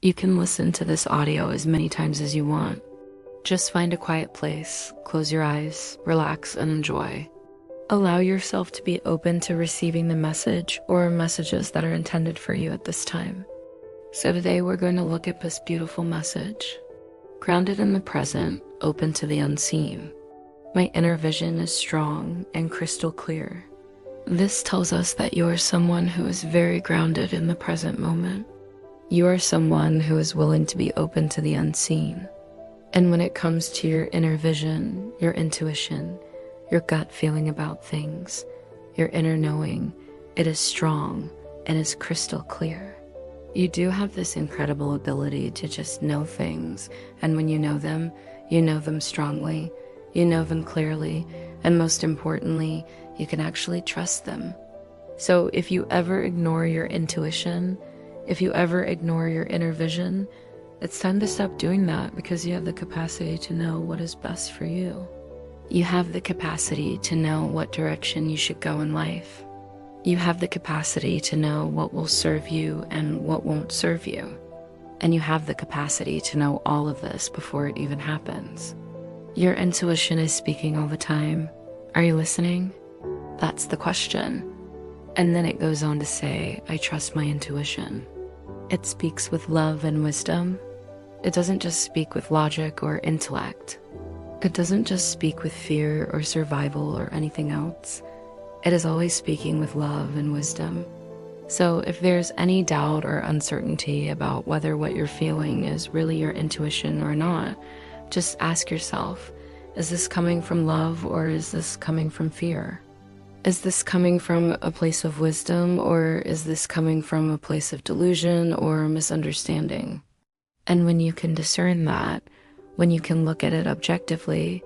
You can listen to this audio as many times as you want. Just find a quiet place, close your eyes, relax, and enjoy. Allow yourself to be open to receiving the message or messages that are intended for you at this time. So today we're going to look at this beautiful message. Grounded in the present, open to the unseen. My inner vision is strong and crystal clear. This tells us that you are someone who is very grounded in the present moment. You are someone who is willing to be open to the unseen. And when it comes to your inner vision, your intuition, your gut feeling about things, your inner knowing, it is strong and is crystal clear. You do have this incredible ability to just know things, and when you know them strongly, you know them clearly, and most importantly, you can actually trust them. So if you ever ignore your intuition, if you ever ignore your inner vision, it's time to stop doing that, because you have the capacity to know what is best for you. You have the capacity to know what direction you should go in life. You have the capacity to know what will serve you and what won't serve you. And you have the capacity to know all of this before it even happens. Your intuition is speaking all the time. Are you listening? That's the question. And then it goes on to say, I trust my intuition. It speaks with love and wisdom. It doesn't just speak with logic or intellect. It doesn't just speak with fear or survival or anything else. It is always speaking with love and wisdom. So if there's any doubt or uncertainty about whether what you're feeling is really your intuition or not, just ask yourself, is this coming from love or is this coming from fear? Is this coming from a place of wisdom, or is this coming from a place of delusion or misunderstanding? And when you can discern that, when you can look at it objectively,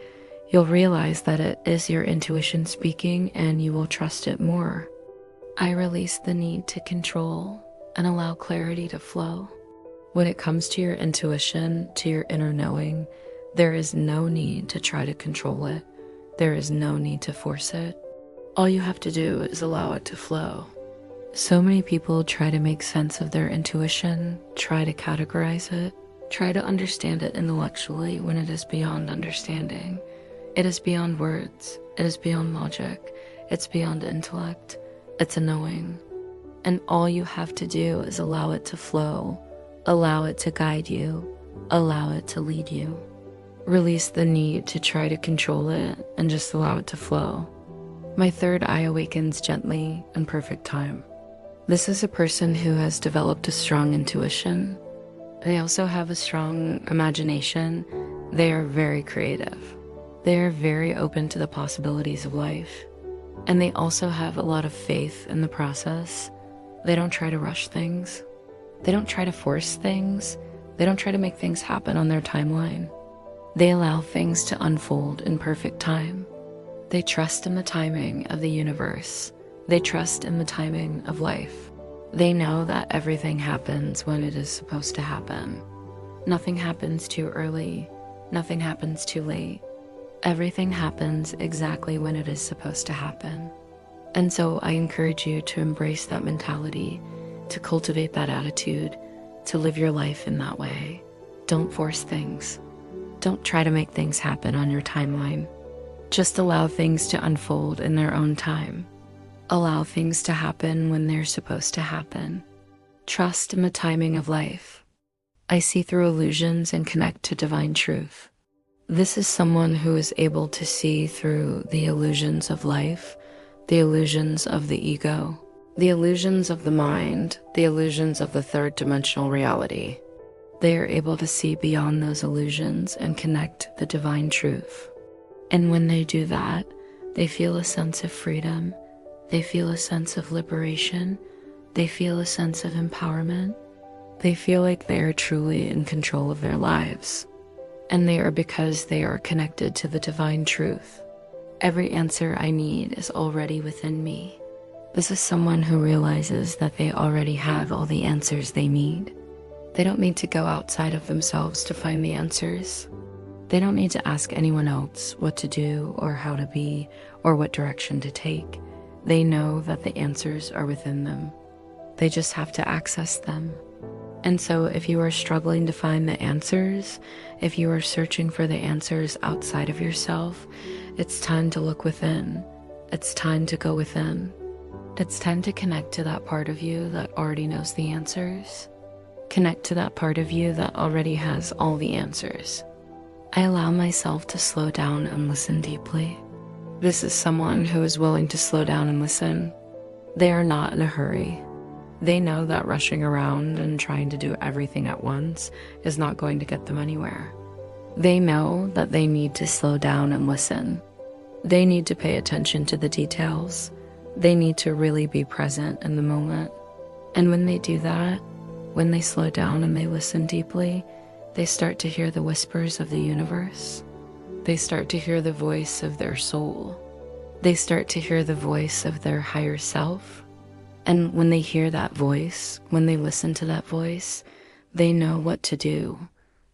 you'll realize that it is your intuition speaking, and you will trust it more. I release the need to control and allow clarity to flow. When it comes to your intuition, to your inner knowing, there is no need to try to control it. There is no need to force it. All you have to do is allow it to flow. So many people try to make sense of their intuition, try to categorize it, try to understand it intellectually when it is beyond understanding. It is beyond words. It is beyond logic. It's beyond intellect. It's a knowing. And all you have to do is allow it to flow, allow it to guide you, allow it to lead you. Release the need to try to control it and just allow it to flow. My third eye awakens gently in perfect time. This is a person who has developed a strong intuition. They also have a strong imagination. They are very creative. They are very open to the possibilities of life. And they also have a lot of faith in the process. They don't try to rush things. They don't try to force things. They don't try to make things happen on their timeline. They allow things to unfold in perfect time. They trust in the timing of the universe. They trust in the timing of life. They know that everything happens when it is supposed to happen. Nothing happens too early. Nothing happens too late. Everything happens exactly when it is supposed to happen. And so I encourage you to embrace that mentality, to cultivate that attitude, to live your life in that way. Don't force things. Don't try to make things happen on your timeline. Just allow things to unfold in their own time. Allow things to happen when they're supposed to happen. Trust in the timing of life. I see through illusions and connect to divine truth. This is someone who is able to see through the illusions of life, the illusions of the ego, the illusions of the mind, the illusions of the third dimensional reality. They are able to see beyond those illusions and connect the divine truth. And when they do that, they feel a sense of freedom. They feel a sense of liberation. They feel a sense of empowerment. They feel like they are truly in control of their lives. And they are because they are connected to the divine truth. Every answer I need is already within me. This is someone who realizes that they already have all the answers they need. They don't need to go outside of themselves to find the answers. They don't need to ask anyone else what to do or how to be or what direction to take. They know that the answers are within them. They just have to access them. And so if you are struggling to find the answers, if you are searching for the answers outside of yourself, it's time to look within. It's time to go within. It's time to connect to that part of you that already knows the answers. Connect to that part of you that already has all the answers. I allow myself to slow down and listen deeply. This is someone who is willing to slow down and listen. They are not in a hurry. They know that rushing around and trying to do everything at once is not going to get them anywhere. They know that they need to slow down and listen. They need to pay attention to the details. They need to really be present in the moment. And when they do that, when they slow down and they listen deeply, they start to hear the whispers of the universe. They start to hear the voice of their soul. They start to hear the voice of their higher self. And when they hear that voice, when they listen to that voice, they know what to do.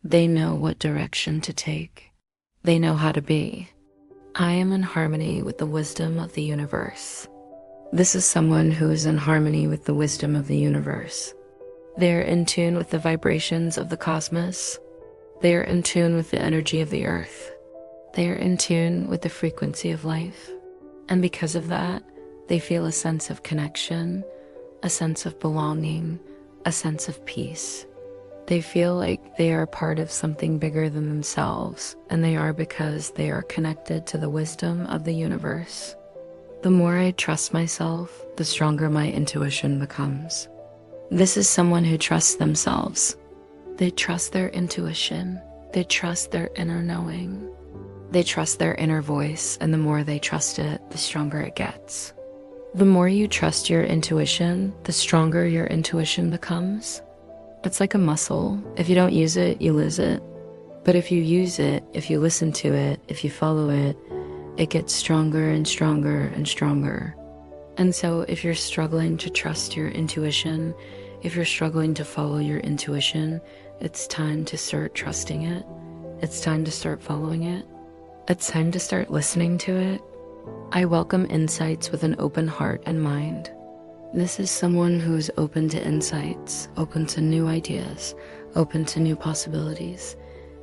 They know what direction to take. They know how to be. I am in harmony with the wisdom of the universe. This is someone who is in harmony with the wisdom of the universe. They are in tune with the vibrations of the cosmos. They are in tune with the energy of the earth. They are in tune with the frequency of life. And because of that, they feel a sense of connection, a sense of belonging, a sense of peace. They feel like they are part of something bigger than themselves, and they are because they are connected to the wisdom of the universe. The more I trust myself, the stronger my intuition becomes. This is someone who trusts themselves. They trust their intuition. They trust their inner knowing. They trust their inner voice, and the more they trust it, the stronger it gets. The more you trust your intuition, the stronger your intuition becomes. It's like a muscle. If you don't use it, you lose it. But if you use it, if you listen to it, if you follow it, it gets stronger and stronger and stronger. And so if you're struggling to trust your intuition, if you're struggling to follow your intuition, it's time to start trusting it. It's time to start following it. It's time to start listening to it. I welcome insights with an open heart and mind. This is someone who is open to insights, open to new ideas, open to new possibilities.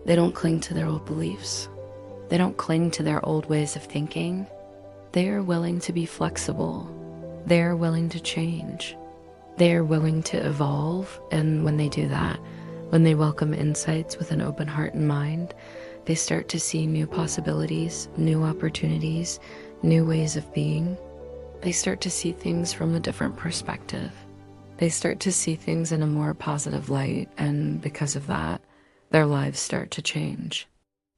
They don't cling to their old beliefs. They don't cling to their old ways of thinking. They are willing to be flexible. They are willing to change. They are willing to evolve, and when they do that, when they welcome insights with an open heart and mind, they start to see new possibilities, new opportunities, new ways of being. They start to see things from a different perspective. They start to see things in a more positive light, and because of that, their lives start to change.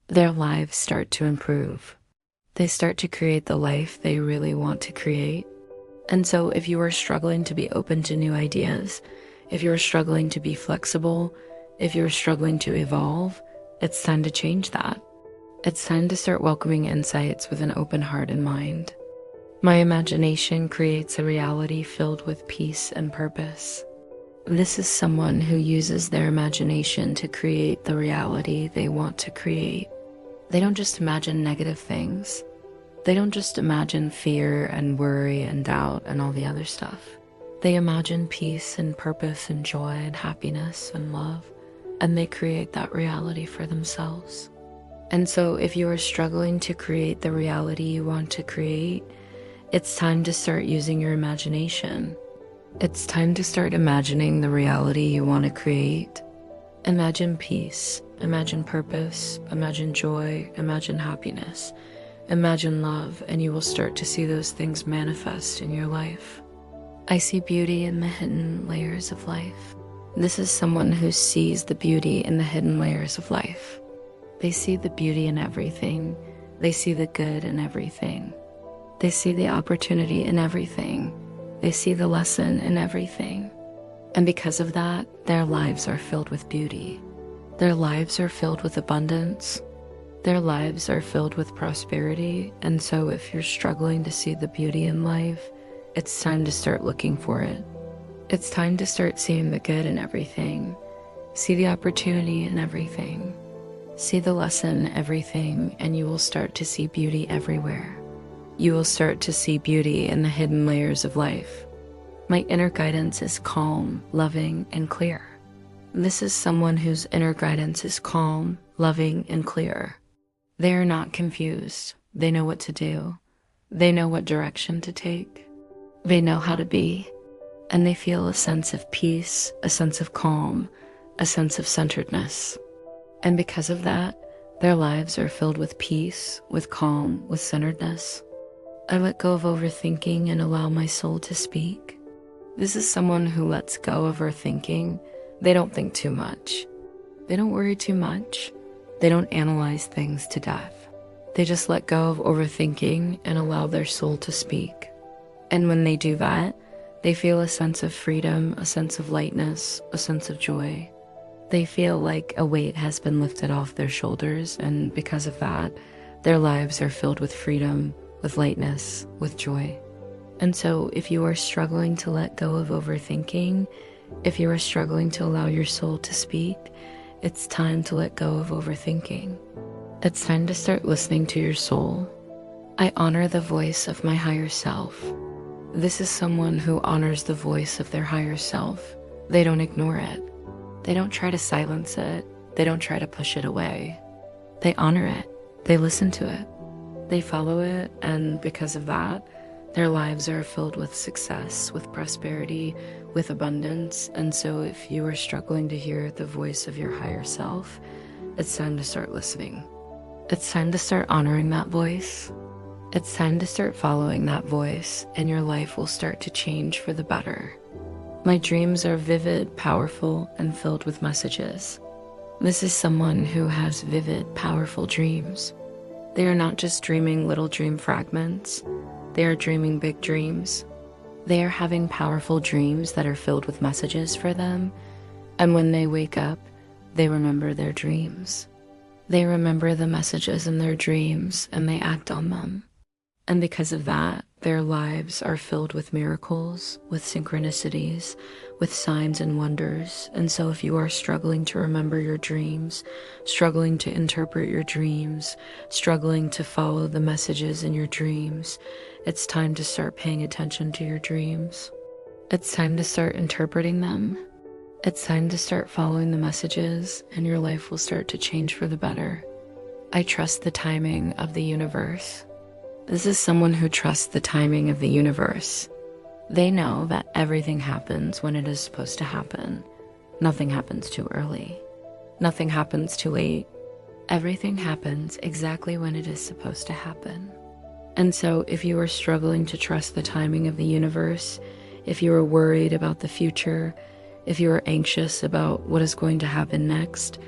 Their lives start to improve. They start to create the life they really want to create. And so if you are struggling to be open to new ideas, if you're struggling to be flexible, if you're struggling to evolve, it's time to change that. It's time to start welcoming insights with an open heart and mind. My imagination creates a reality filled with peace and purpose. This is someone who uses their imagination to create the reality they want to create. They don't just imagine negative things. They don't just imagine fear and worry and doubt and all the other stuff. They imagine peace and purpose and joy and happiness and love, and they create that reality for themselves. And so if you are struggling to create the reality you want to create, it's time to start using your imagination. It's time to start imagining the reality you want to create. Imagine peace, imagine purpose, imagine joy, imagine happiness, imagine love, and you will start to see those things manifest in your life. I see beauty in the hidden layers of life. This is someone who sees the beauty in the hidden layers of life. They see the beauty in everything. They see the good in everything. They see the opportunity in everything. They see the lesson in everything. And because of that, their lives are filled with beauty. Their lives are filled with abundance. Their lives are filled with prosperity. And so if you're struggling to see the beauty in life, it's time to start looking for it. It's time to start seeing the good in everything. See the opportunity in everything. See the lesson in everything, and you will start to see beauty everywhere. You will start to see beauty in the hidden layers of life. My inner guidance is calm, loving, and clear. This is someone whose inner guidance is calm, loving, and clear. They are not confused. They know what to do. They know what direction to take. They know how to be. And they feel a sense of peace, a sense of calm, a sense of centeredness. And because of that, their lives are filled with peace, with calm, with centeredness. I let go of overthinking and allow my soul to speak. This is someone who lets go of overthinking. They don't think too much. They don't worry too much. They don't analyze things to death. They just let go of overthinking and allow their soul to speak. And when they do that, they feel a sense of freedom, a sense of lightness, a sense of joy. They feel like a weight has been lifted off their shoulders, and because of that, their lives are filled with freedom, with lightness, with joy. And so if you are struggling to let go of overthinking, if you are struggling to allow your soul to speak, it's time to let go of overthinking. It's time to start listening to your soul. I honor the voice of my higher self. This is someone who honors the voice of their higher self. They don't ignore it. They don't try to silence it. They don't try to push it away. They honor it. They listen to it. They follow it, and because of that, their lives are filled with success, with prosperity, with abundance. And so if you are struggling to hear the voice of your higher self, it's time to start listening. It's time to start honoring that voice. It's time to start following that voice, and your life will start to change for the better. My dreams are vivid, powerful, and filled with messages. This is someone who has vivid, powerful dreams. They are not just dreaming little dream fragments. They are dreaming big dreams. They are having powerful dreams that are filled with messages for them. And when they wake up, they remember their dreams. They remember the messages in their dreams, and they act on them. And because of that, their lives are filled with miracles, with synchronicities, with signs and wonders. And so if you are struggling to remember your dreams, struggling to interpret your dreams, struggling to follow the messages in your dreams, it's time to start paying attention to your dreams. It's time to start interpreting them. It's time to start following the messages, and your life will start to change for the better. I trust the timing of the universe. This is someone who trusts the timing of the universe. They know that everything happens when it is supposed to happen. Nothing happens too early. Nothing happens too late. Everything happens exactly when it is supposed to happen. And so if you are struggling to trust the timing of the universe, if you are worried about the future, if you are anxious about what is going to happen next,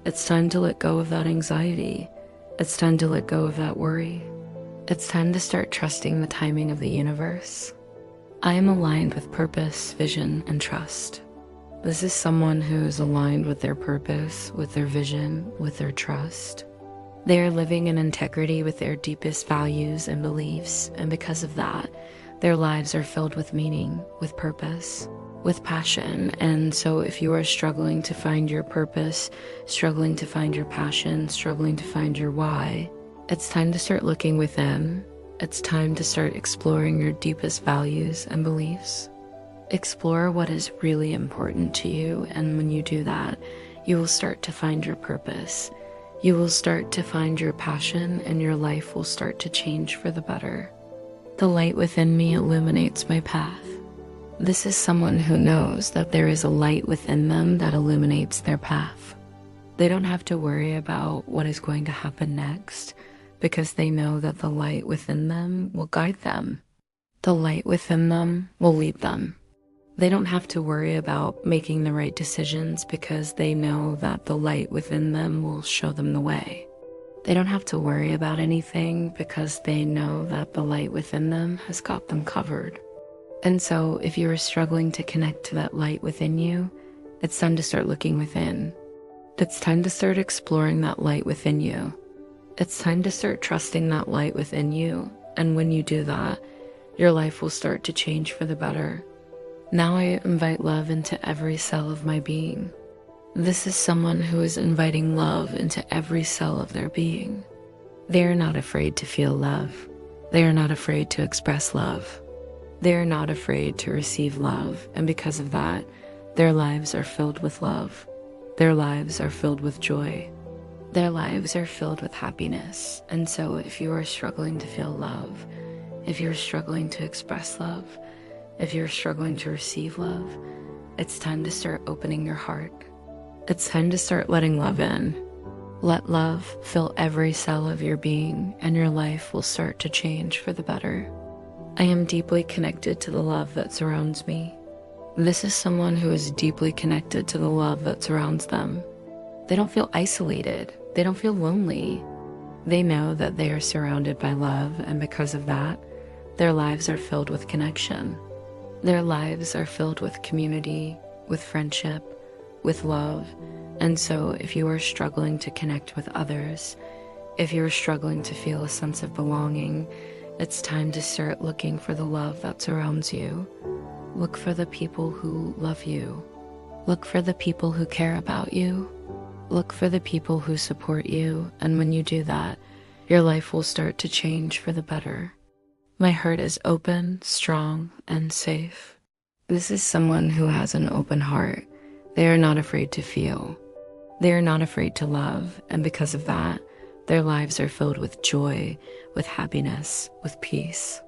it's time to let go of that anxiety. It's time to let go of that worry. It's time to start trusting the timing of the universe. I am aligned with purpose, vision, and trust. This is someone who is aligned with their purpose, with their vision, with their trust. They are living in integrity with their deepest values and beliefs, and because of that, their lives are filled with meaning, with purpose, with passion. And so if you are struggling to find your purpose, struggling to find your passion, struggling to find your why, it's time to start looking within. It's time to start exploring your deepest values and beliefs. Explore what is really important to you, and when you do that, you will start to find your purpose. You will start to find your passion, and your life will start to change for the better. The light within me illuminates my path. This is someone who knows that there is a light within them that illuminates their path. They don't have to worry about what is going to happen next, because they know that the light within them will guide them. The light within them will lead them. They don't have to worry about making the right decisions because they know that the light within them will show them the way. They don't have to worry about anything because they know that the light within them has got them covered. And so if you are struggling to connect to that light within you, it's time to start looking within. It's time to start exploring that light within you. It's time to start trusting that light within you, and when you do that, your life will start to change for the better. Now I invite love into every cell of my being. This is someone who is inviting love into every cell of their being. They are not afraid to feel love. They are not afraid to express love. They are not afraid to receive love, and because of that, their lives are filled with love. their lives are filled with joy. Their lives are filled with happiness. And so if you are struggling to feel love, if you're struggling to express love, if you're struggling to receive love, it's time to start opening your heart. It's time to start letting love in. Let love fill every cell of your being, and your life will start to change for the better. I am deeply connected to the love that surrounds me. This is someone who is deeply connected to the love that surrounds them. They don't feel isolated. They don't feel lonely. They know that they are surrounded by love, and because of that, their lives are filled with connection. Their lives are filled with community, with friendship, with love. And so if you are struggling to connect with others, if you're struggling to feel a sense of belonging, it's time to start looking for the love that surrounds you. Look for the people who love you. Look for the people who care about you. Look for the people who support you. And when you do that, your life will start to change for the better. My heart is open, strong, and safe. This is someone who has an open heart. They are not afraid to feel. They are not afraid to love, and because of that, their lives are filled with joy, with happiness, with peace.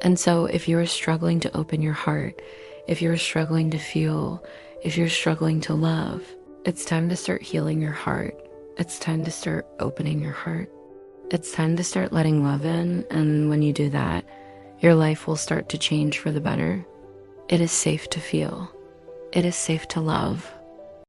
And so if you're struggling to open your heart, if you're struggling to feel, if you're struggling to love, it's time to start healing your heart. It's time to start opening your heart. It's time to start letting love in, and when you do that, your life will start to change for the better. It is safe to feel. It is safe to love.